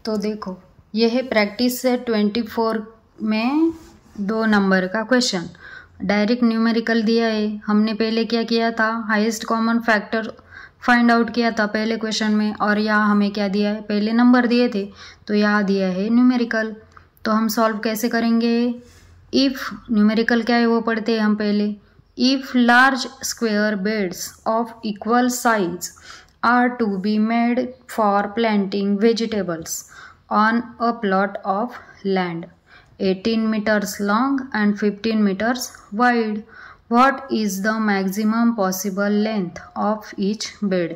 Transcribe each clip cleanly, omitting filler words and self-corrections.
तो देखो, ये है प्रैक्टिस से 24 में 2 नंबर का क्वेश्चन। डायरेक्ट न्यूमेरिकल दिया है। हमने पहले क्या किया था, highest common factor find out किया था पहले क्वेश्चन में, और यहाँ हमें क्या दिया है, पहले नंबर दिए थे, तो यहाँ दिया है न्यूमेरिकल। तो हम सॉल्व कैसे करेंगे। इफ़ न्यूमेरिकल क्या है वो पढ़ते हैं हम पहले। If large square beds of equal size are to be made for planting vegetables on a plot of land 18 meters long and 15 meters wide. What is the maximum possible length of each bed?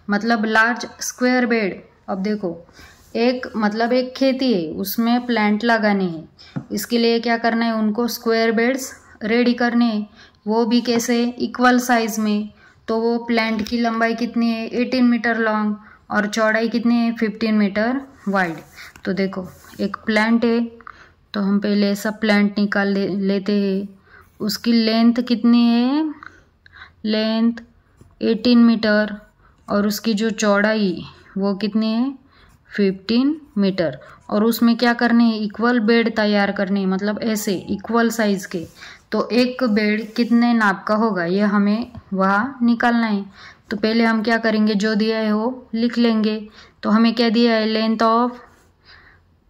मतलब large square bed. अब देखो, एक मतलब एक खेती है, उसमें plant लगाने हैं। इसके लिए क्या करना है, उनको स्क्वायर बेड्स रेडी करने हैं, वो भी कैसे, इक्वल साइज में। तो वो प्लांट की लंबाई कितनी है, 18 मीटर लॉन्ग, और चौड़ाई कितनी है, 15 मीटर वाइड। तो देखो, एक प्लांट है, तो हम पहले ऐसा प्लांट निकाल लेते हैं। उसकी लेंथ कितनी है, लेंथ 18 मीटर, और उसकी जो चौड़ाई वो कितनी है, 15 मीटर। और उसमें क्या करने हैं, इक्वल बेड तैयार करने हैं, मतलब ऐसे इक्वल साइज के। तो एक बेड कितने नाप का होगा, ये हमें वहाँ निकालना है। तो पहले हम क्या करेंगे, जो दिया है वो लिख लेंगे। तो हमें क्या दिया है, लेंथ ऑफ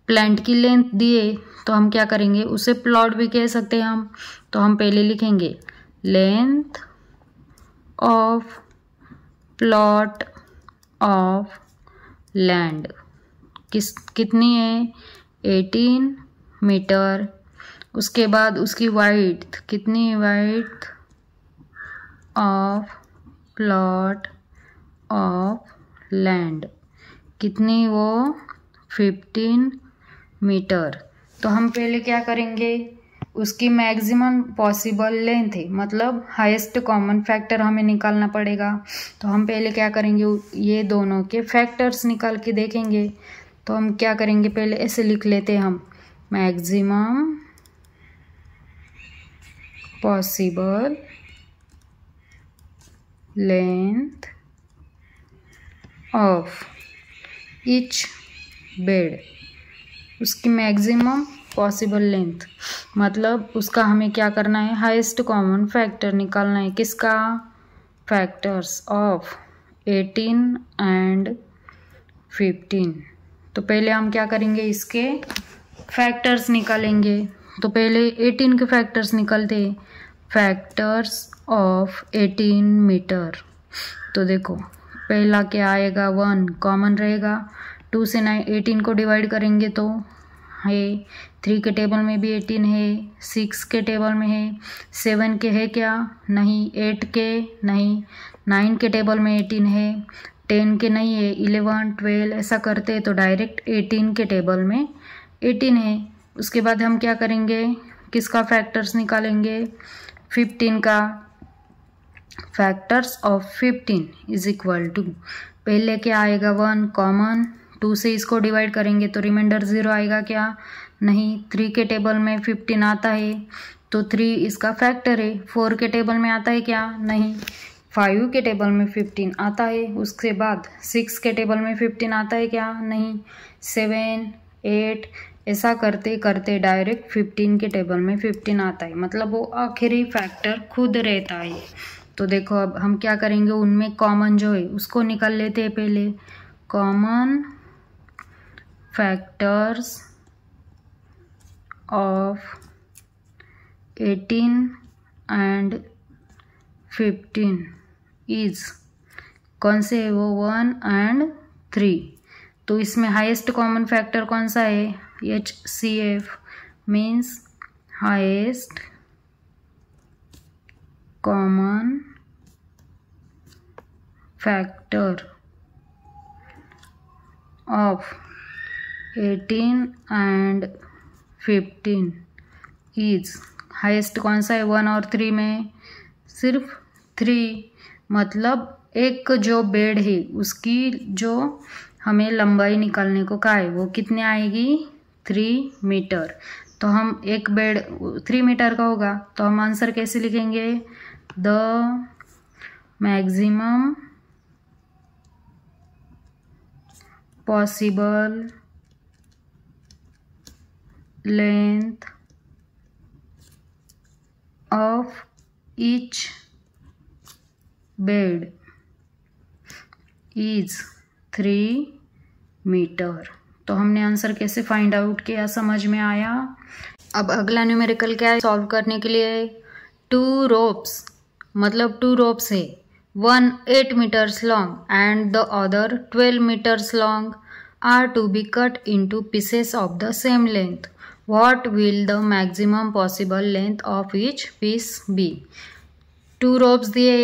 प्लांट की लेंथ दिए, तो हम क्या करेंगे, उसे प्लॉट भी कह सकते हैं हम। तो हम पहले लिखेंगे length of plot of land कितनी है, 18 मीटर। उसके बाद उसकी वाइड्थ कितनी, वाइड्थ ऑफ प्लॉट ऑफ लैंड कितनी, वो 15 मीटर। तो हम पहले क्या करेंगे, उसकी मैक्सिमम पॉसिबल लेंथ है, मतलब हाईएस्ट कॉमन फैक्टर हमें निकालना पड़ेगा। तो हम पहले क्या करेंगे, ये दोनों के फैक्टर्स निकाल के देखेंगे। तो हम क्या करेंगे, पहले ऐसे लिख लेते हैं हम, maximum possible length of each bed. उसकी मैक्सिमम पॉसिबल लेंथ मतलब उसका हमें क्या करना है, हाईएस्ट कॉमन फैक्टर निकालना है। किसका, फैक्टर्स ऑफ 18 एंड 15। तो पहले हम क्या करेंगे, इसके फैक्टर्स निकालेंगे। तो पहले 18 के फैक्टर्स निकलते हैं, फैक्टर्स ऑफ 18 मीटर। तो देखो, पहला क्या आएगा, 1 कॉमन रहेगा। 2 से 18 को डिवाइड करेंगे तो है, 3 के टेबल में भी 18 है, 6 के टेबल में है, 7 के है क्या, नहीं, 8 के नहीं, 9 के टेबल में 18 है, 10 के नहीं है, 11, 12 ऐसा करते तो डायरेक्ट 18 के टेबल में 18 है। उसके बाद हम क्या करेंगे, किसका फैक्टर्स निकालेंगे, 15 का। Factors of 15 is equal to, पहले क्या आएगा, 1 कॉमन, 2 से इसको डिवाइड करेंगे तो रिमाइंडर 0 आएगा क्या, नहीं। 3 के टेबल में 15 आता है, तो 3 इसका फैक्टर है। 4 के टेबल में आता है क्या, नहीं। 5 के टेबल में 15 आता है। उसके बाद 6 के टेबल में 15 आता है क्या, नहीं। 7, 8 ऐसा करते करते डायरेक्ट 15 के टेबल में 15 आता है, मतलब वो आखिरी फैक्टर खुद रहता है। तो देखो, अब हम क्या करेंगे, उनमें कॉमन जो है उसको निकाल लेते हैं पहले। Common factors of 18 and 15 is, कौन से है वो, 1 एंड 3। तो इसमें हाईएस्ट कॉमन फैक्टर कौन सा है, HCF means highest common factor of 18 and 15 is, highest कौन सा है, 1 और 3 में सिर्फ 3, मतलब एक जो बेड है उसकी जो हमें लंबाई निकालने को कहा है वो कितने आएगी, 3 मीटर। तो हम एक बेड 3 मीटर का होगा, तो हम आंसर कैसे लिखेंगे, the maximum possible length of each bed is 3 metre. तो हमने आंसर कैसे फाइंड आउट किया, समझ में आया। अब अगला न्यूमेरिकल क्या है सॉल्व करने के लिए, 2 रोप्स, मतलब 2 रोप्स है, one 8 meters long and the other 12 meters long are to be cut into pieces of the same length. What will the maximum possible length of each piece be? 2 ropes दिए,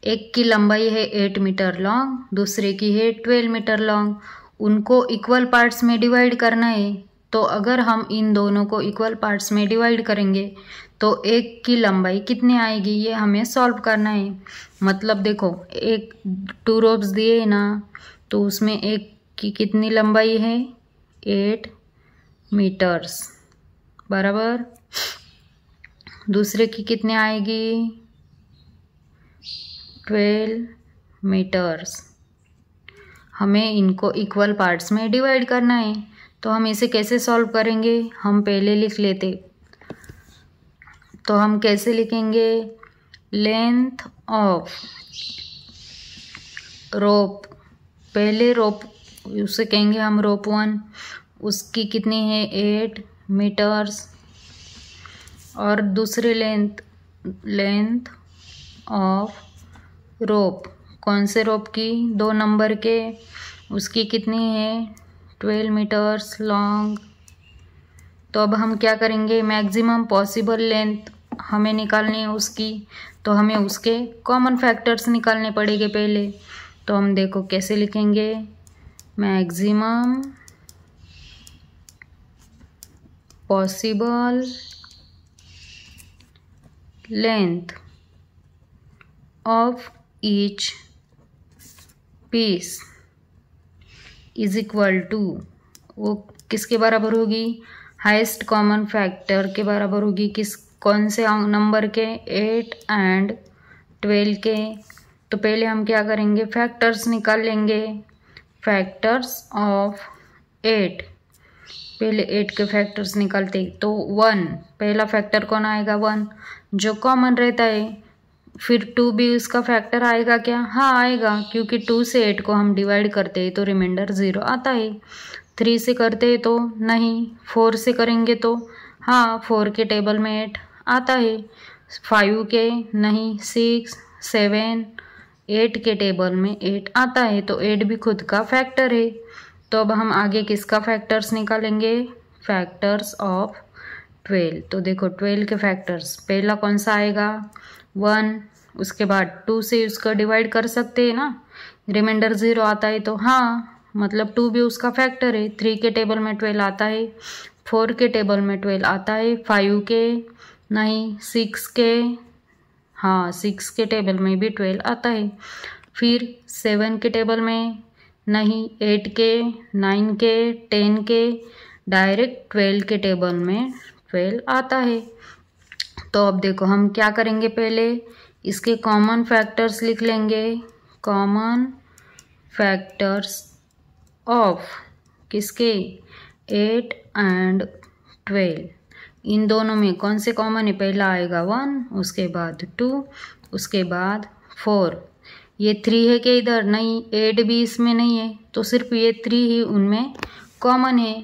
एक की लंबाई है 8 metre long, दूसरे की है 12 metre long, उनको equal parts में डिवाइड करना है। तो अगर हम इन दोनों को इक्वल पार्ट्स में डिवाइड करेंगे तो एक की लंबाई कितनी आएगी, ये हमें सॉल्व करना है। मतलब देखो, एक 2 रोप्स दिए ना, तो उसमें एक की कितनी लंबाई है, 8 मीटर्स बराबर, दूसरे की कितनी आएगी, 12 मीटर्स। हमें इनको इक्वल पार्ट्स में डिवाइड करना है। तो हम इसे कैसे सॉल्व करेंगे, हम पहले लिख लेते। तो हम कैसे लिखेंगे, लेंथ ऑफ रोप, पहले रोप उसे कहेंगे हम रोप 1, उसकी कितनी है 8 मीटर्स, और दूसरे लेंथ ऑफ रोप, कौन से रोप की, 2 नंबर के, उसकी कितनी है 12 मीटर्स लॉन्ग। तो अब हम क्या करेंगे, मैक्सिमम पॉसिबल लेंथ हमें निकालनी है उसकी, तो हमें उसके कॉमन फैक्टर्स निकालने पड़ेंगे पहले। तो हम देखो कैसे लिखेंगे, maximum possible length of each piece is equal to, वो किसके बराबर होगी, हाईएस्ट कॉमन फैक्टर के बराबर होगी, कौन से नंबर के, 8 एंड 12 के। तो पहले हम क्या करेंगे, फैक्टर्स निकाल लेंगे, फैक्टर्स ऑफ 8, पहले 8 के फैक्टर्स निकालते। तो 1, पहला फैक्टर कौन आएगा, 1 जो कॉमन रहता है। फिर 2 भी उसका फैक्टर आएगा क्या, हाँ आएगा, क्योंकि 2 से 8 को हम डिवाइड करते हैं तो रिमाइंडर 0 आता है। 3 से करते हैं तो नहीं, 4 से करेंगे तो हाँ 4 के टेबल में 8 आता है, 5 के नहीं, 6, 7, 8 के टेबल में 8 आता है, तो 8 भी खुद का फैक्टर है। तो अब हम आगे किसका फैक्टर्स निकालेंगे, फैक्टर्स ऑफ 12। तो देखो 12 के फैक्टर्स, पहला कौन सा आएगा, 1, उसके बाद 2 से उसको डिवाइड कर सकते हैं ना, रिमाइंडर 0 आता है, तो हाँ मतलब 2 भी उसका फैक्टर है। 3 के टेबल में 12 आता है, 4 के टेबल में 12 आता है, 5 के नहीं, 6 के, हाँ 6 के टेबल में भी 12 आता है, फिर 7 के टेबल में नहीं, 8 के, 9 के, 10 के, डायरेक्ट 12 के टेबल में 12 आता है। तो अब देखो हम क्या करेंगे, पहले इसके कॉमन फैक्टर्स लिख लेंगे, कॉमन फैक्टर्स ऑफ किसके, 8 एंड 12, इन दोनों में कौन से कॉमन है, पहला आएगा 1, उसके बाद 2, उसके बाद 4। ये 3 है कि इधर नहीं, 8 भी इसमें नहीं है, तो सिर्फ ये 3 ही उनमें कॉमन है।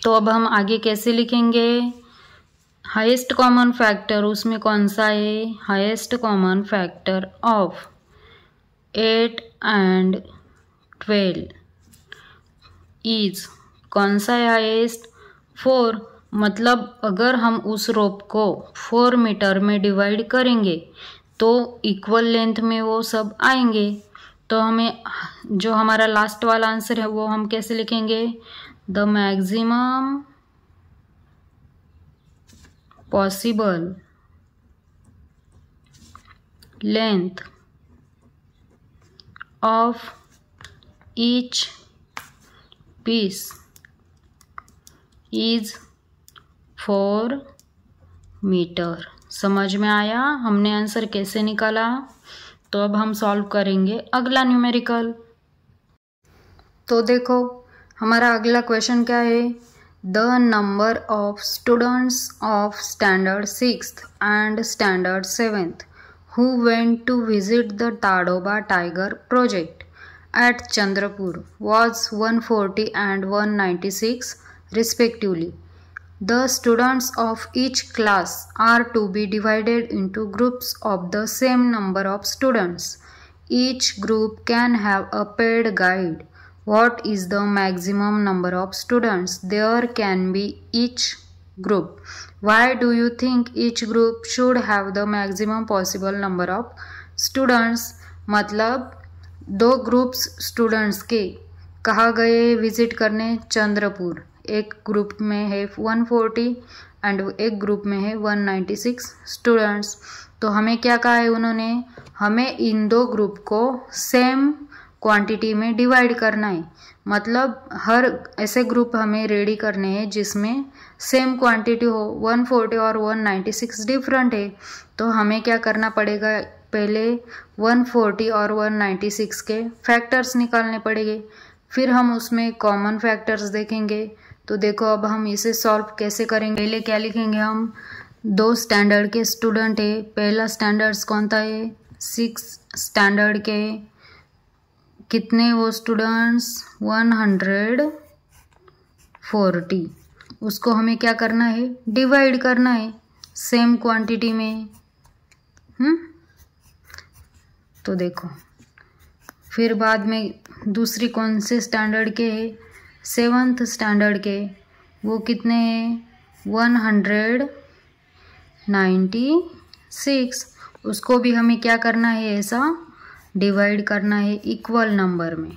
तो अब हम आगे कैसे लिखेंगे, हाईएस्ट कॉमन फैक्टर उसमें कौन सा है, highest common factor of 8 and 12 is, कौन सा है हाईएस्ट, 4। मतलब अगर हम उस रोप को 4 मीटर में डिवाइड करेंगे तो इक्वल लेंथ में वो सब आएंगे। तो हमें जो हमारा लास्ट वाला आंसर है वो हम कैसे लिखेंगे, the maximum possible length of each piece is 4 metre. समझ में आया हमने आंसर कैसे निकाला। तो अब हम सॉल्व करेंगे अगला न्यूमेरिकल। तो देखो हमारा अगला क्वेश्चन क्या है, the number of students of standard 6th and standard 7th who went to visit the Tadoba Tiger project at Chandrapur was 140 and 196 respectively. The students of each class are to be divided into groups of the same number of students. Each group can have a paid guide. What is the maximum number of students there can be each group? Why do you think each group should have the maximum possible number of students? मतलब दो groups students के कहाँ गए visit करने? चंद्रपुर। एक group में है 140 and एक ग्रुप में है 196 स्टूडेंट्स। तो हमें क्या कहा है उन्होंने? हमें इन दो ग्रुप को सेम क्वांटिटी में डिवाइड करना है। मतलब हर ऐसे ग्रुप हमें रेडी करने हैं जिसमें सेम क्वांटिटी हो। 140 और 196 डिफरेंट है, तो हमें क्या करना पड़ेगा? पहले 140 और 196 के फैक्टर्स निकालने पड़ेंगे, फिर हम उसमें कॉमन फैक्टर्स देखेंगे। तो देखो अब हम इसे सॉल्व कैसे करेंगे। पहले क्या लिखेंगे हम? दो स्टैंडर्ड के स्टूडेंट है। पहला स्टैंडर्ड्स कौन सा है? 6 स्टैंडर्ड के कितने वो स्टूडेंट्स? 140। उसको हमें क्या करना है? डिवाइड करना है सेम क्वांटिटी में। तो देखो फिर बाद में दूसरी कौन से स्टैंडर्ड के है? 7th स्टैंडर्ड के। वो कितने हैं? 196। उसको भी हमें क्या करना है? ऐसा डिवाइड करना है इक्वल नंबर में।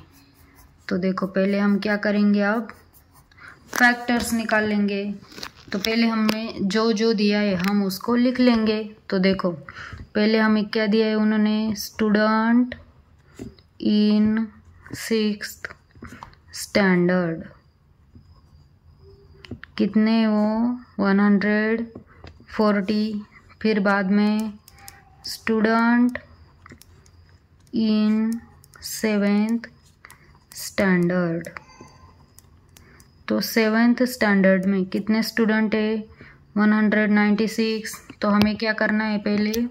तो देखो पहले हम क्या करेंगे? अब फैक्टर्स निकाल लेंगे। तो पहले हमें जो जो दिया है हम उसको लिख लेंगे। तो देखो पहले हमें क्या दिया है उन्होंने? स्टूडेंट इन 6th स्टैंडर्ड कितने? वो 140। फिर बाद में स्टूडेंट इन 7th स्टैंडर्ड। तो 7th स्टैंडर्ड में कितने स्टूडेंट है? 196। तो हमें क्या करना है? पहले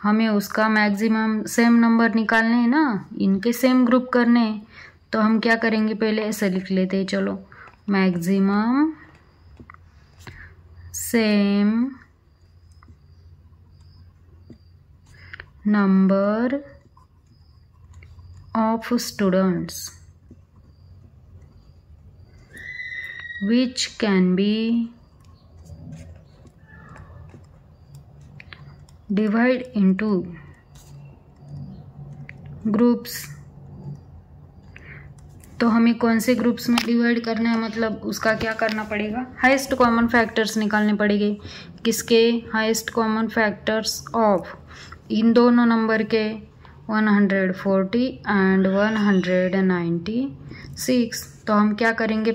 हमें उसका मैक्सिमम सेम नंबर निकालने हैं ना, इनके सेम ग्रुप करने हैं। तो हम क्या करेंगे? पहले ऐसे लिख लेते हैं। चलो, maximum same number of students which can be divided into groups। तो हमें कौन से ग्रुप्स में डिवाइड करना है? मतलब उसका क्या करना पड़ेगा? हाईएस्ट कॉमन फैक्टर्स निकालने पड़ेंगे। किसके? हाईएस्ट कॉमन फैक्टर्स ऑफ इन दोनों नंबर के 140 एंड 196। तो हम क्या करेंगे?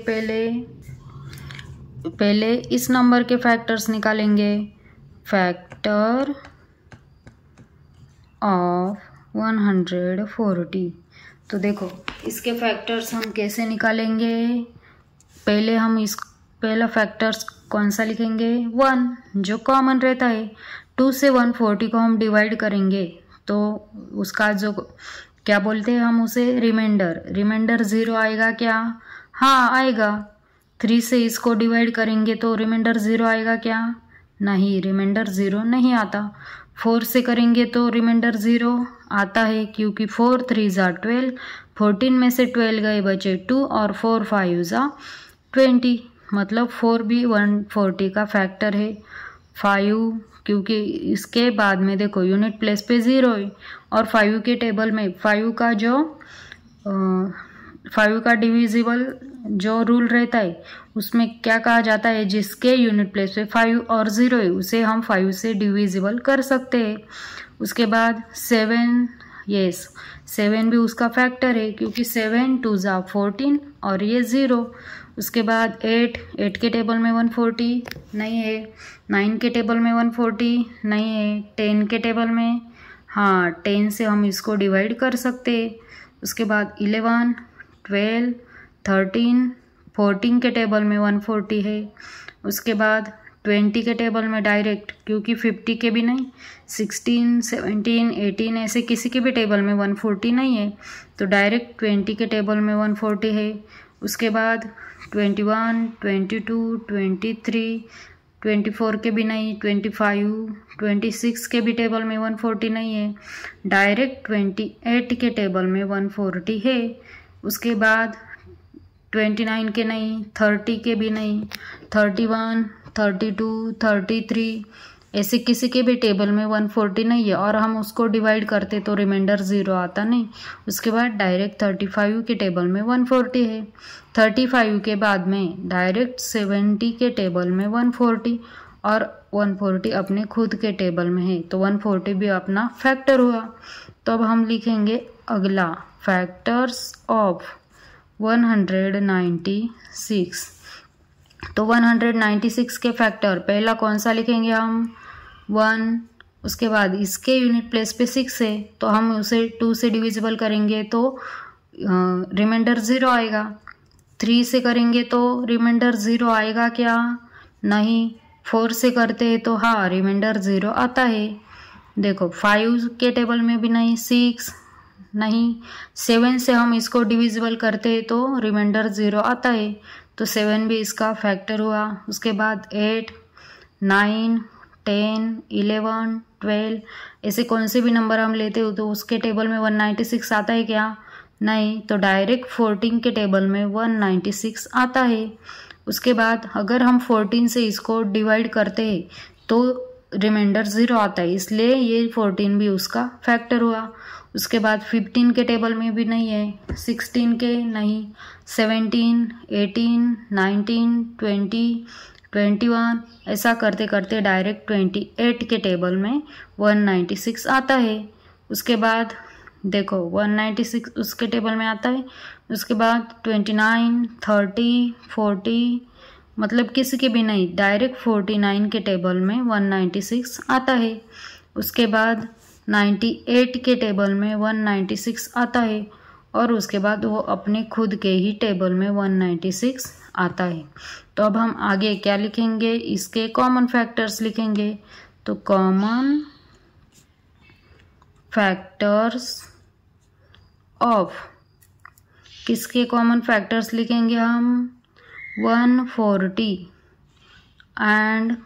पहले इस नंबर के फैक्टर्स निकालेंगे। Factor of 140। तो देखो इसके फैक्टर्स हम कैसे निकालेंगे? पहले हम पहला फैक्टर्स कौन सा लिखेंगे? 1, जो कॉमन रहता है। 2 से 140 को हम डिवाइड करेंगे तो उसका जो क्या बोलते हैं हम उसे? रिमाइंडर 0 आएगा क्या? हाँ आएगा। 3 से इसको डिवाइड करेंगे तो रिमाइंडर 0 आएगा क्या? नहीं, रिमाइंडर 0 नहीं आता। 4 से करेंगे तो रिमाइंडर 0 आता है, क्योंकि 4 3 ज़ा 12। 14 में से 12 गए बचे 2 और 4 5 ज़ा 20। मतलब 4 भी 140 का फैक्टर है। 5 क्योंकि इसके बाद में देखो यूनिट प्लेस पे 0 है और 5 के टेबल में 5 का डिविजिबल जो रूल रहता है उसमें क्या कहा जाता है? जिसके यूनिट प्लेस पे 5 और 0 है उसे हम 5 से डिविजिबल कर सकते हैं। उसके बाद 7 भी उसका फैक्टर है, क्योंकि 7 2 ज़ा 14 और ये 0। उसके बाद 8 के टेबल में 140 नहीं है। 9 के टेबल में 140 नहीं है। 10 के टेबल में, हाँ 10 से हम इसको डिवाइड कर सकते हैं। उसके बाद 11 12 13 14 के टेबल में 140 है। उसके बाद 20 के टेबल में डायरेक्ट, क्योंकि 50 के भी नहीं, 16, 17, 18 ऐसे किसी के भी टेबल में 140 नहीं है, तो डायरेक्ट 20 के टेबल में 140 है। उसके बाद 21, 22, 23, 24 के भी नहीं, 25, 26 के भी टेबल में 140 नहीं है, डायरेक्ट 28 के टेबल में 140 है। उसके बाद 29 के नहीं, 30 के भी नहीं, 31, 32, 33 ऐसे किसी के भी टेबल में 140 नहीं है, और हम उसको डिवाइड करते तो रिमाइंडर 0 आता नहीं। उसके बाद डायरेक्ट 35 के टेबल में 140 है। 35 के बाद में डायरेक्ट 70 के टेबल में 140, और 140 अपने खुद के टेबल में है, तो 140 भी अपना फैक्टर हुआ। तो अब हम लिखेंगे अगला फैक्टर्स ऑफ 196। तो 196 के फैक्टर पहला कौन सा लिखेंगे हम, 1। उसके बाद इसके यूनिट प्लेस पे 6 है, तो हम उसे 2 से डिविजिबल करेंगे तो रिमाइंडर 0 आएगा। 3 से करेंगे तो रिमाइंडर 0 आएगा क्या, नहीं। 4 से करते हैं तो हाँ रिमाइंडर 0 आता है। देखो 5 के टेबल में भी नहीं, 6 नहीं। 7 से हम इसको डिविजिबल करते हैं तो रिमाइंडर 0 आता है, तो 7 भी इसका फैक्टर हुआ। उसके बाद 8, 9, 10, 11, 12 ऐसे कौन से भी नंबर हम लेते हो तो उसके टेबल में 196 आता है क्या, नहीं। तो डायरेक्ट 14 के टेबल में 196 आता है। उसके बाद अगर हम 14 से इसको डिवाइड करते हैं तो रिमाइंडर 0 आता है, इसलिए ये 14 भी उसका फैक्टर हुआ। उसके बाद 15 के टेबल में भी नहीं है, 16 के नहीं, 17, 18, 19, 20, 21 ऐसा करते करते डायरेक्ट 28 के टेबल में 196 आता है। उसके बाद देखो 196 उसके टेबल में आता है। उसके बाद 29, 30, 40 मतलब किसी के भी नहीं, डायरेक्ट 49 के टेबल में 196 आता है। उसके बाद 98 के टेबल में 196 आता है, और उसके बाद वो अपने खुद के ही टेबल में 196 आता है। तो अब हम आगे क्या लिखेंगे, इसके कॉमन फैक्टर्स लिखेंगे। तो कॉमन फैक्टर्स ऑफ, किसके कॉमन फैक्टर्स लिखेंगे हम, 140 एंड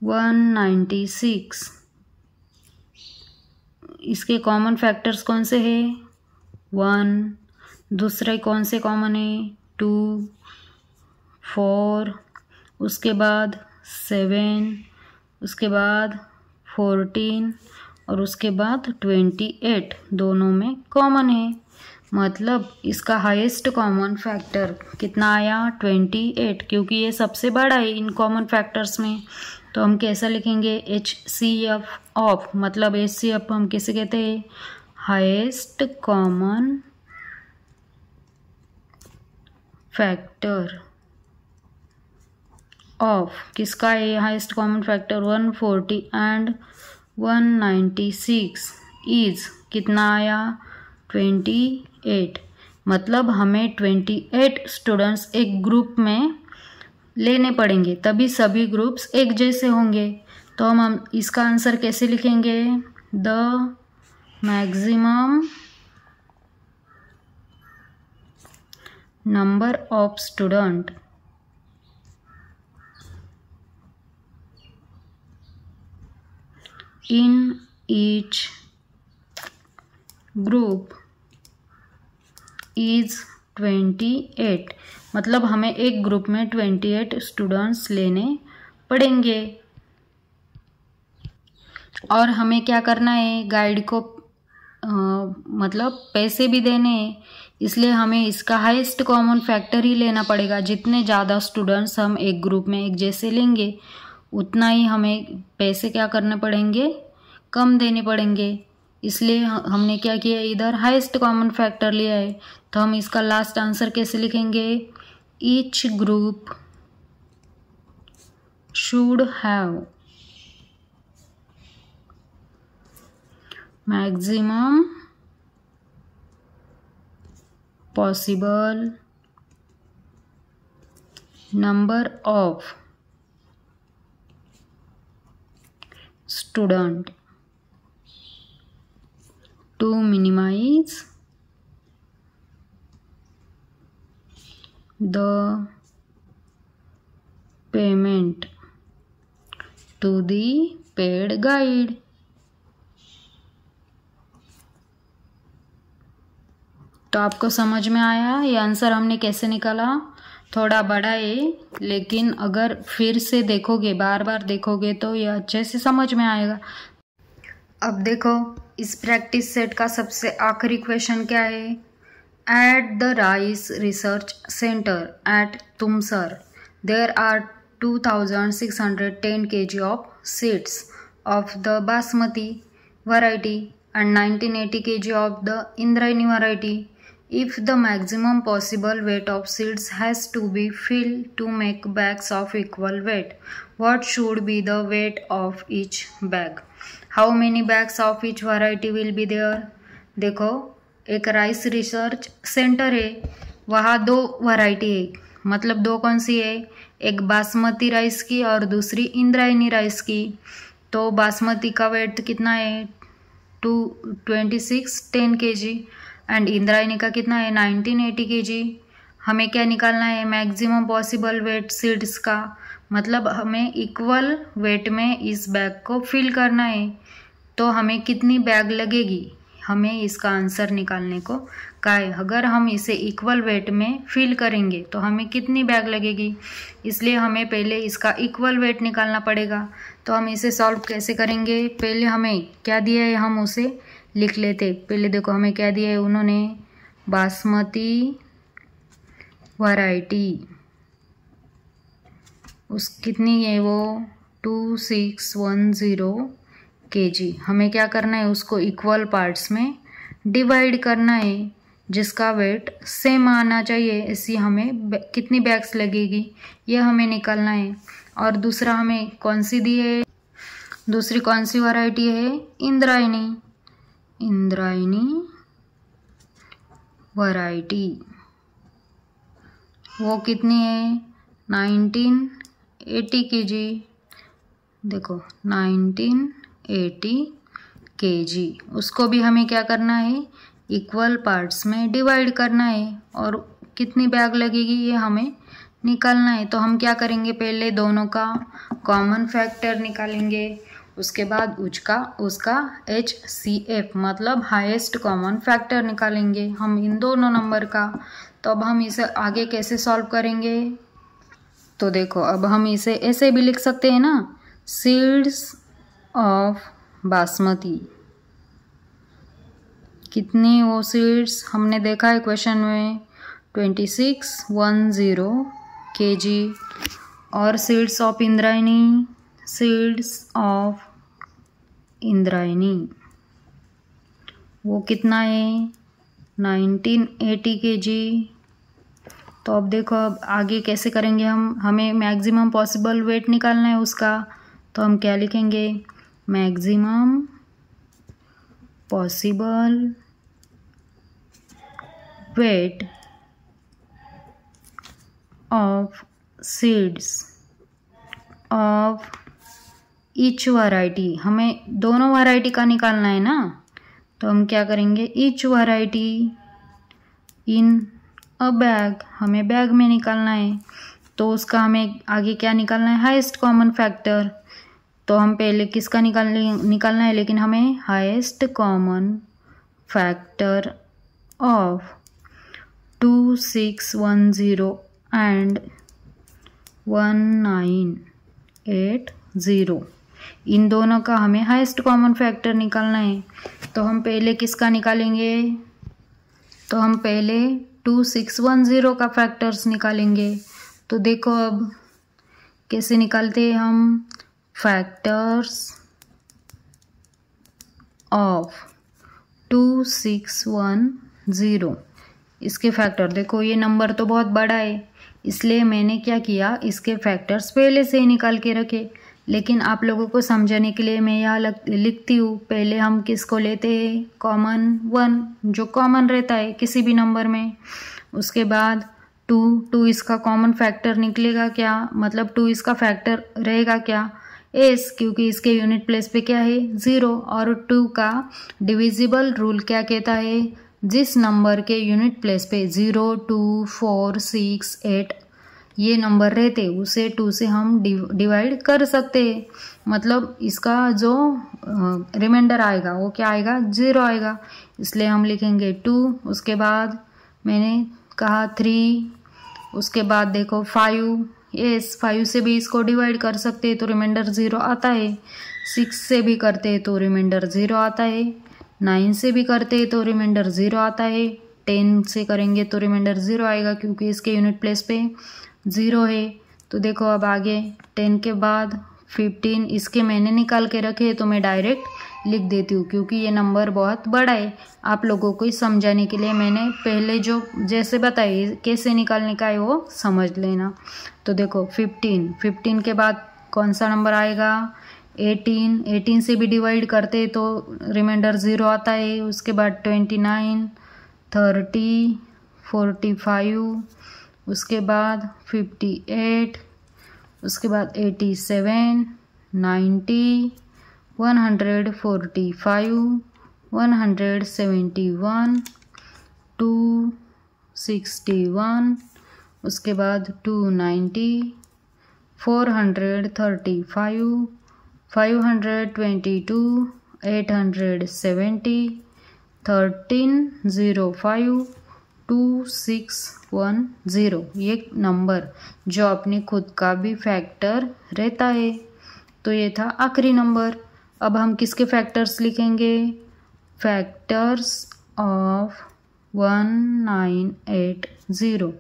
196। इसके कॉमन फैक्टर्स कौन से हैं, 1। दूसरे कौन से कॉमन है, 2, 4, उसके बाद 7, उसके बाद 14 और उसके बाद 28 दोनों में कॉमन है। मतलब इसका हाईएस्ट कॉमन फैक्टर कितना आया, 28, क्योंकि ये सबसे बड़ा है इन कॉमन फैक्टर्स में। तो हम कैसा लिखेंगे, HCF ऑफ, मतलब HCF हम किसे कहते हैं, हाईएस्ट कॉमन फैक्टर ऑफ, किसका है highest common factor, 140 and 196 is कितना आया, 28। मतलब हमें 28 स्टूडेंट्स एक ग्रुप में लेने पड़ेंगे, तभी सभी ग्रुप्स एक जैसे होंगे। तो हम इसका आंसर कैसे लिखेंगे, the maximum number of student in each group is 28। मतलब हमें एक ग्रुप में 28 स्टूडेंट्स लेने पड़ेंगे। और हमें क्या करना है, गाइड को मतलब पैसे भी देने हैं, इसलिए हमें इसका हाईएस्ट कॉमन फैक्टर ही लेना पड़ेगा। जितने ज़्यादा स्टूडेंट्स हम एक ग्रुप में एक जैसे लेंगे उतना ही हमें पैसे क्या करने पड़ेंगे, कम देने पड़ेंगे। इसलिए हमने क्या किया, इधर हाईएस्ट कॉमन फैक्टर लिया है। तो हम इसका लास्ट आंसर कैसे लिखेंगे, each group should have maximum possible number of student to minimize the payment to the paid guide. तो आपको समझ में आया ये आंसर हमने कैसे निकाला? थोड़ा बड़ा है, लेकिन अगर फिर से देखोगे, बार बार देखोगे तो ये अच्छे से समझ में आएगा। अब देखो इस प्रैक्टिस सेट का सबसे आखिरी क्वेश्चन क्या है? At the rice research centre at Tumsar there are 2610 kg of seeds of the basmati variety and 1980 kg of the Indrayani variety. If the maximum possible weight of seeds has to be filled to make bags of equal weight, what should be the weight of each bag? How many bags of each variety will be there? देखो एक rice research centre है, वहाँ दो variety है, मतलब दो कौन सी है? एक बासमती राइस की और दूसरी इंद्रायणी राइस की। तो बासमती का वेट कितना है? 2610 kg एंड इंद्रायणी का कितना है? 1980 kg। हमें क्या निकालना है? मैक्सिमम पॉसिबल वेट सीड्स का, मतलब हमें इक्वल वेट में इस बैग को फिल करना है। तो हमें कितनी बैग लगेगी, हमें इसका आंसर निकालने को का है। अगर हम इसे इक्वल वेट में फिल करेंगे तो हमें कितनी बैग लगेगी, इसलिए हमें पहले इसका इक्वल वेट निकालना पड़ेगा। तो हम इसे सॉल्व कैसे करेंगे? पहले हमें क्या दिया है हम उसे लिख लेते। पहले देखो हमें क्या दिया है उन्होंने, बासमती वैरायटी, उस कितनी है वो 2610 kg। हमें क्या करना है? उसको इक्वल पार्ट्स में डिवाइड करना है, जिसका वेट सेम आना चाहिए। ऐसी हमें कितनी बैग्स लगेगी ये हमें निकालना है। और दूसरा हमें कौन सी दी है? दूसरी कौन सी वैरायटी है? इंद्रायणी, इंद्रायणी वैरायटी। वो कितनी है? 1980 kg। देखो 1980 kg, उसको भी हमें क्या करना है? इक्वल पार्ट्स में डिवाइड करना है और कितनी बैग लगेगी ये हमें निकालना है। तो हम क्या करेंगे? पहले दोनों का कॉमन फैक्टर निकालेंगे, उसके बाद उसका HCF मतलब हाईएस्ट कॉमन फैक्टर निकालेंगे हम इन दोनों नंबर का। तो अब हम इसे आगे कैसे सॉल्व करेंगे? तो देखो अब हम इसे ऐसे भी लिख सकते हैं ना, सीड्स ऑफ बासमती। कितनी वो सीड्स हमने देखा है क्वेश्चन में 2610 kg। और seeds of Indrayani, seeds of Indrayani वो कितना है? 1980 kg। तो अब देखो अब आगे कैसे करेंगे हम? हमें मैक्सिमम पॉसिबल वेट निकालना है उसका। तो हम क्या लिखेंगे? Maximum possible weight of seeds of each variety. हमें दोनों वैरायटी का निकालना है ना, तो हम क्या करेंगे? Each variety in a bag, हमें बैग में निकालना है। तो उसका हमें आगे क्या निकालना है? Highest common factor. तो हम पहले किसका निकालना है, लेकिन हमें highest common factor of 2610 and 1980, इन दोनों का हमें हाईएस्ट कॉमन फैक्टर निकालना है। तो हम पहले किसका निकालेंगे? तो हम पहले 2610 का फैक्टर्स निकालेंगे। तो देखो अब कैसे निकालते हैं हम? फैक्टर्स ऑफ 2610, इसके फैक्टर देखो ये नंबर तो बहुत बड़ा है, इसलिए मैंने क्या किया, इसके फैक्टर्स पहले से ही निकाल के रखे। लेकिन आप लोगों को समझाने के लिए मैं यहाँ लिखती हूँ। पहले हम किसको लेते हैं? कॉमन 1, जो कॉमन रहता है किसी भी नंबर में। उसके बाद टू इसका कॉमन फैक्टर निकलेगा क्या, मतलब 2 इसका फैक्टर रहेगा क्या, एस, क्योंकि इसके यूनिट प्लेस पे क्या है 0। और 2 का डिविजिबल रूल क्या कहता है, जिस नंबर के यूनिट प्लेस पे 0, 2, 4, 6, 8 ये नंबर रहते उसे 2 से हम डिवाइड कर सकते हैं। मतलब इसका जो रिमाइंडर आएगा वो क्या आएगा 0 आएगा, इसलिए हम लिखेंगे 2। उसके बाद मैंने कहा 3, उसके बाद देखो 5, यस 5 से भी इसको डिवाइड कर सकते हैं तो रिमाइंडर 0 आता है। 6 से भी करते हैं तो रिमाइंडर 0 आता है। 9 से भी करते हैं तो रिमाइंडर 0 आता है। 10 से करेंगे तो रिमाइंडर 0 आएगा क्योंकि इसके यूनिट प्लेस पे 0 है। तो देखो अब आगे 10 के बाद 15, इसके मैंने निकाल के रखे तो मैं डायरेक्ट लिख देती हूँ क्योंकि ये नंबर बहुत बड़ा है। आप लोगों को समझाने के लिए मैंने पहले जो जैसे बताई कैसे निकालने का है वो समझ लेना। तो देखो 15 के बाद कौन सा नंबर आएगा 18 से भी डिवाइड करते तो रिमाइंडर 0 आता है। उसके बाद 29, 30, 45, उसके बाद 58, उसके बाद 87, 90, 145, 171, 261, उसके बाद 290, 435, 522, 870, 1305, 2610 ये नंबर जो अपने खुद का भी फैक्टर रहता है। तो ये था आखिरी नंबर। अब हम किसके फैक्टर्स लिखेंगे, फैक्टर्स ऑफ 1980।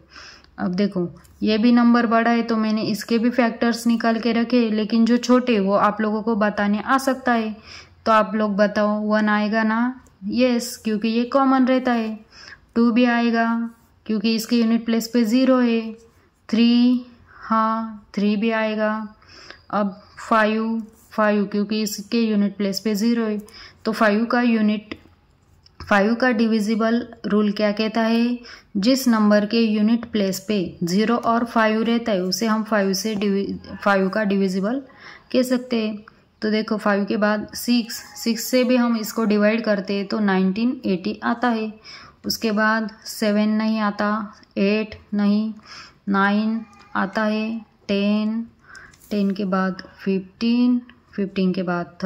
अब देखो ये भी नंबर बड़ा है तो मैंने इसके भी फैक्टर्स निकाल के रखे, लेकिन जो छोटे वो आप लोगों को बताने आ सकता है। तो आप लोग बताओ 1 आएगा ना, यस क्योंकि ये कॉमन रहता है। 2 भी आएगा क्योंकि इसके यूनिट प्लेस पे 0 है। 3, हाँ 3 भी आएगा। अब 5 क्योंकि इसके यूनिट प्लेस पे 0 है तो 5 का डिविजिबल रूल क्या कहता है, जिस नंबर के यूनिट प्लेस पे 0 और 5 रहता है उसे हम 5 का डिविजिबल कह सकते हैं। तो देखो 5 के बाद 6 से भी हम इसको डिवाइड करते हैं तो 1980 आता है। उसके बाद 7 नहीं आता, 8 नहीं, 9 आता है, 10 के बाद 15 के बाद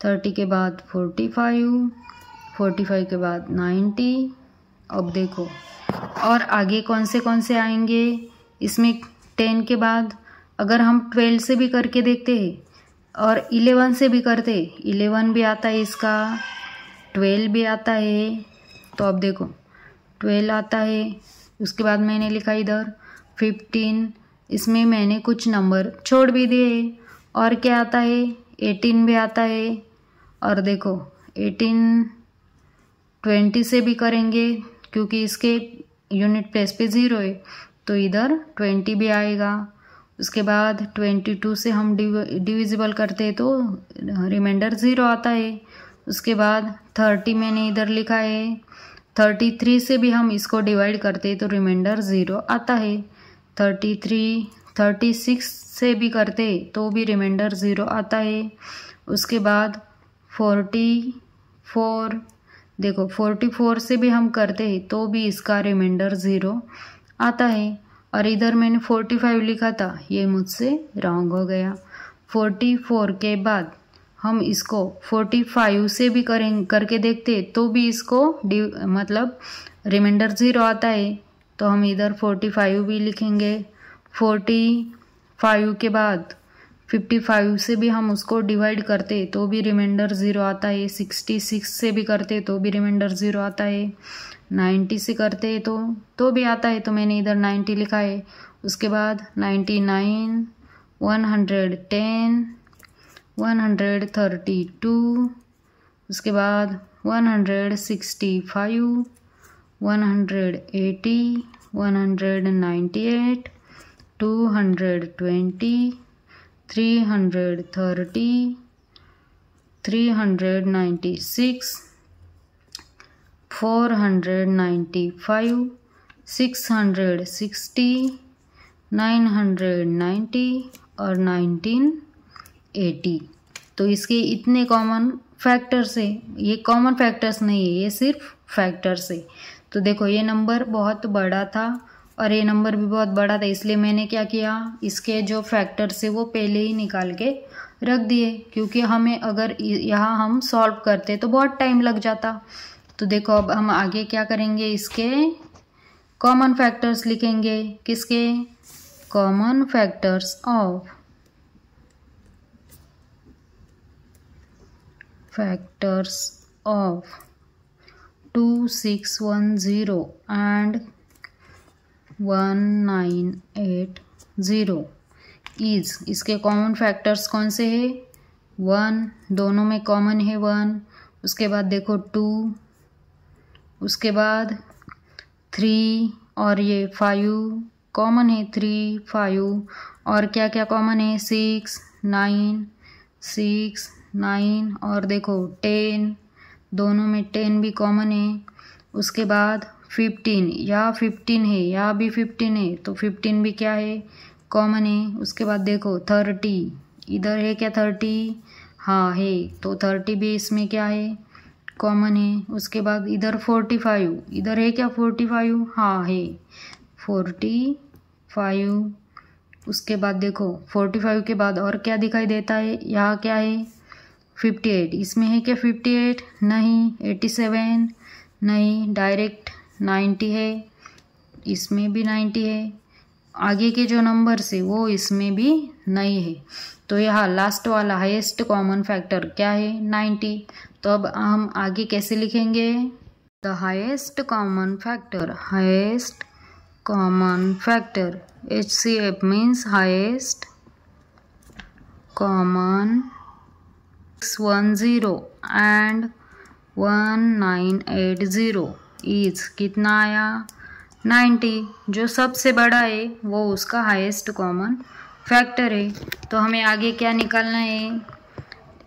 30 के बाद 45 के बाद 90। अब देखो और आगे कौन से आएंगे इसमें। 10 के बाद अगर हम 12 से भी करके देखते हैं और 11 से भी करते, 11 भी आता है इसका, 12 भी आता है। तो अब देखो 12 आता है। उसके बाद मैंने लिखा इधर 15, इसमें मैंने कुछ नंबर छोड़ भी दिए। और क्या आता है 18 भी आता है। और देखो 18 20 से भी करेंगे क्योंकि इसके यूनिट प्लेस पे 0 है तो इधर 20 भी आएगा। उसके बाद 22 से हम डिविजिबल करते तो रिमाइंडर 0 आता है। उसके बाद 30 मैंने इधर लिखा है। 33 से भी हम इसको डिवाइड करते तो रिमाइंडर 0 आता है। 36 से भी करते तो भी रिमाइंडर 0 आता है। उसके बाद 44, देखो 44 से भी हम करते हैं तो भी इसका रिमाइंडर 0 आता है। और इधर मैंने 45 लिखा था, ये मुझसे रॉन्ग हो गया। 44 के बाद हम इसको 45 से भी करके देखते तो भी इसको मतलब रिमाइंडर 0 आता है तो हम इधर 45 भी लिखेंगे। 45 के बाद 55 से भी हम उसको डिवाइड करते तो भी रिमाइंडर 0 आता है। 66 से भी करते तो भी रिमाइंडर 0 आता है। 90 से करते तो भी आता है तो मैंने इधर 90 लिखा है। उसके बाद 99, 110, 132, उसके बाद 165, 180, 198, 220, 330, 396, 495, 660, 990 और 1980। तो इसके इतने कॉमन फैक्टर्स है। ये कॉमन फैक्टर्स नहीं है, ये सिर्फ फैक्टर्स है। तो देखो ये नंबर बहुत बड़ा था और ये नंबर भी बहुत बड़ा था, इसलिए मैंने क्या किया, इसके जो फैक्टर्स है वो पहले ही निकाल के रख दिए, क्योंकि हमें अगर यहाँ हम सॉल्व करते तो बहुत टाइम लग जाता। तो देखो अब हम आगे क्या करेंगे, इसके कॉमन फैक्टर्स लिखेंगे। किसके? Common factors of 2610 and 1980 is, इसके कॉमन फैक्टर्स कौन से है? 1, दोनों में कॉमन है 1, उसके बाद देखो 2, उसके बाद 3 और ये 5 कॉमन है, 3, 5 और क्या क्या कॉमन है? 6, 9 और देखो 10, दोनों में 10 भी कॉमन है। उसके बाद 15, या 15 है या भी 15 है, तो 15 भी क्या है? कॉमन है। उसके बाद देखो 30, इधर है क्या 30? हाँ है, तो 30 भी इसमें क्या है? कॉमन है। उसके बाद इधर 45, इधर है क्या 45? हाँ है 45। उसके बाद देखो 45 के बाद और क्या दिखाई देता है? यहाँ क्या है? 58, इसमें है क्या 58? नहीं। 87 नहीं, डायरेक्ट 90 है, इसमें भी 90 है। आगे के जो नंबर्स है वो इसमें भी नहीं है। तो यहाँ लास्ट वाला हाईएस्ट कॉमन फैक्टर क्या है? 90। तो अब हम आगे कैसे लिखेंगे? The highest common factor, highest common factor, HCF means highest common 610 and 1980 is, कितना आया? 90। जो सबसे बड़ा है वो उसका हाईएस्ट कॉमन फैक्टर है। तो हमें आगे क्या निकालना है?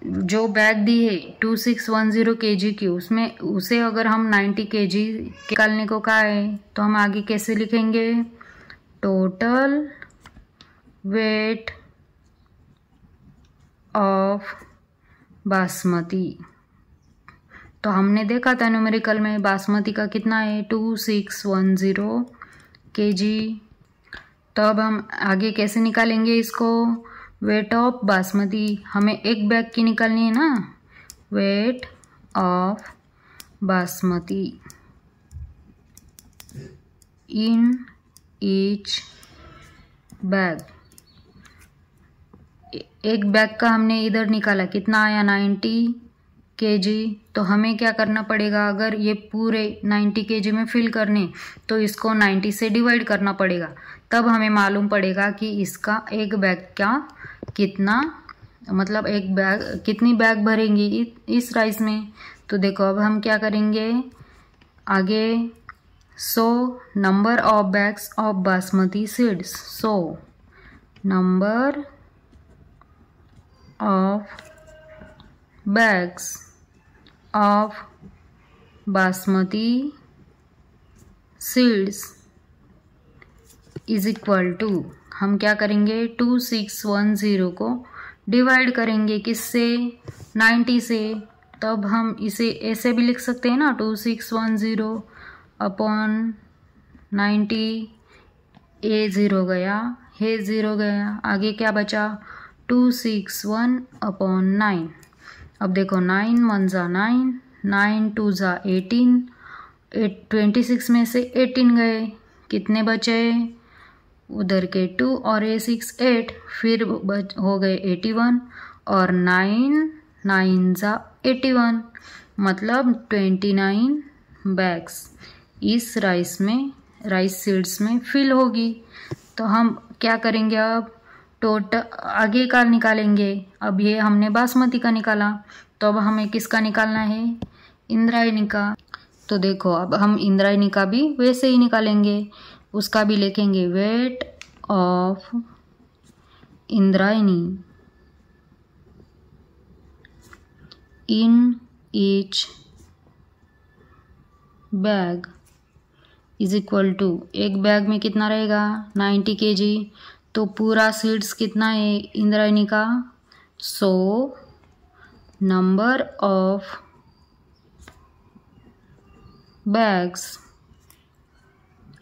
जो बैग दी है 2610 kg की, उसमें उसे अगर हम 90 kg निकालने को कहा है, तो हम आगे कैसे लिखेंगे? Total weight of basmati. तो हमने देखा था न्यूमेरिकल में बासमती का कितना है? 2610 kg। तो अब हम आगे कैसे निकालेंगे इसको? वेट ऑफ बासमती, हमें एक बैग की निकालनी है ना, weight of basmati in each bag. एक बैग का हमने इधर निकाला, कितना आया? 90 kg। तो हमें क्या करना पड़ेगा? अगर ये पूरे 90 kg में फिल करने, तो इसको 90 से डिवाइड करना पड़ेगा, तब हमें मालूम पड़ेगा कि इसका एक बैग का कितना, मतलब एक बैग कितनी बैग भरेंगी इस राइस में। तो देखो अब हम क्या करेंगे आगे, 100 number of bags of basmati seeds, 100 number of bags of basmati seeds is equal to, हम क्या करेंगे? 2610 को डिवाइड करेंगे किससे? 90 से। तब हम इसे ऐसे भी लिख सकते हैं ना, 2610 अपॉन 90, ए 0 गया, हे 0 गया, आगे क्या बचा? 261 अपॉन 9। अब देखो 9 1 जा 9, 9 2 जा 18, 26 में से 18 गए, कितने बचे? उधर के 2 और ये 6 8, फिर हो गए 81 और 9 9 जा 81, मतलब 29 बैग्स इस राइस सीड्स में फिल होगी। तो हम क्या करेंगे अब? टोटल आगे का निकालेंगे। अब ये हमने बासमती का निकाला, तो अब हमें किसका निकालना है? इंद्रायणी का। तो देखो अब हम इंद्रायणी का भी वैसे ही निकालेंगे, उसका भी लिखेंगे weight of Indrayani in each bag is equal to, एक बैग में कितना रहेगा 90 kg, तो पूरा सीड्स कितना है इंद्रायणी का, so number of bags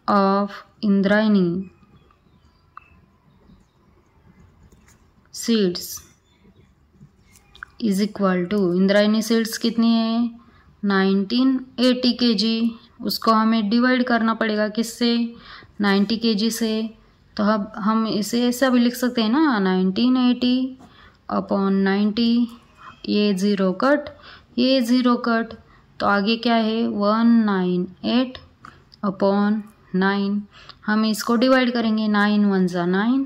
of Indrayani seeds is equal to, Indrayani seeds कितनी है 1980 kg, उसको हमें डिवाइड करना पड़ेगा किससे 90 kg से, तो अब हम इसे ऐसा भी लिख सकते हैं ना 1980 अपॉन 90, ये ज़ीरो कट, ये ज़ीरो कट, तो आगे क्या है 198 अपॉन 9, हम इसको डिवाइड करेंगे, 9 1 ज़ा 9,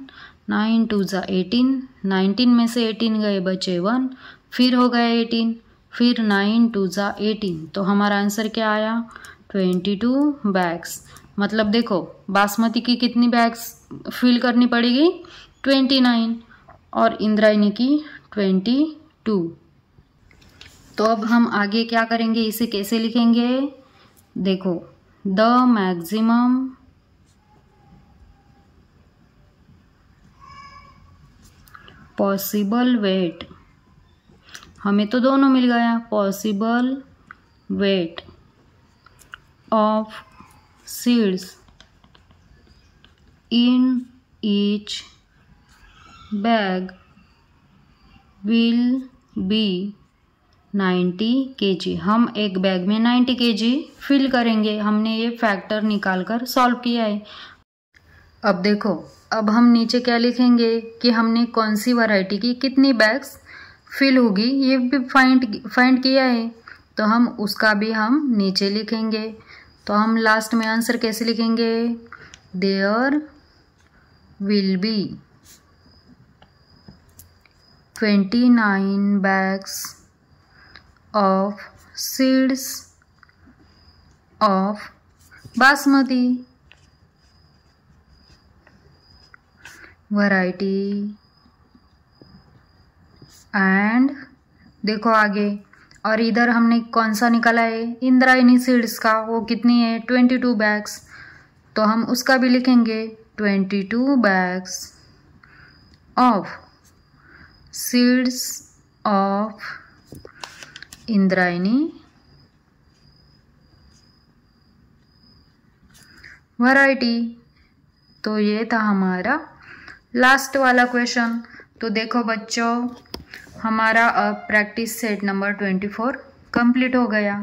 9 2 ज़ा 18, 19 में से 18 गए बचे 1, फिर हो गया 18, फिर 9 2 ज़ा 18, तो हमारा आंसर क्या आया 22 बैग्स। मतलब देखो बासमती की कितनी बैग्स फिल करनी पड़ेगी 29 और इंद्रायणी की 22। तो अब हम आगे क्या करेंगे, इसे कैसे लिखेंगे, देखो द मैक्सिमम पॉसिबल वेट, हमें तो दोनों मिल गया, possible weight of seeds in each bag will be 90 kg। हम एक बैग में 90 kg फिल करेंगे, हमने ये फैक्टर निकाल कर सॉल्व किया है। अब देखो, अब हम नीचे क्या लिखेंगे कि हमने कौन सी वैरायटी की कितनी बैग्स फिल होगी ये भी फाइंड किया है, तो हम उसका भी हम नीचे लिखेंगे। तो हम लास्ट में आंसर कैसे लिखेंगे, there will be 29 bags of seeds of basmati variety and देखो आगे, और इधर हमने कौन सा निकाला है इंद्रायणी सीड्स का, वो कितनी है 22 बैग्स, तो हम उसका भी लिखेंगे 22 bags of seeds of Indrayani variety. तो ये था हमारा लास्ट वाला क्वेश्चन। तो देखो बच्चों, हमारा अब प्रैक्टिस सेट नंबर 24 कंप्लीट हो गया।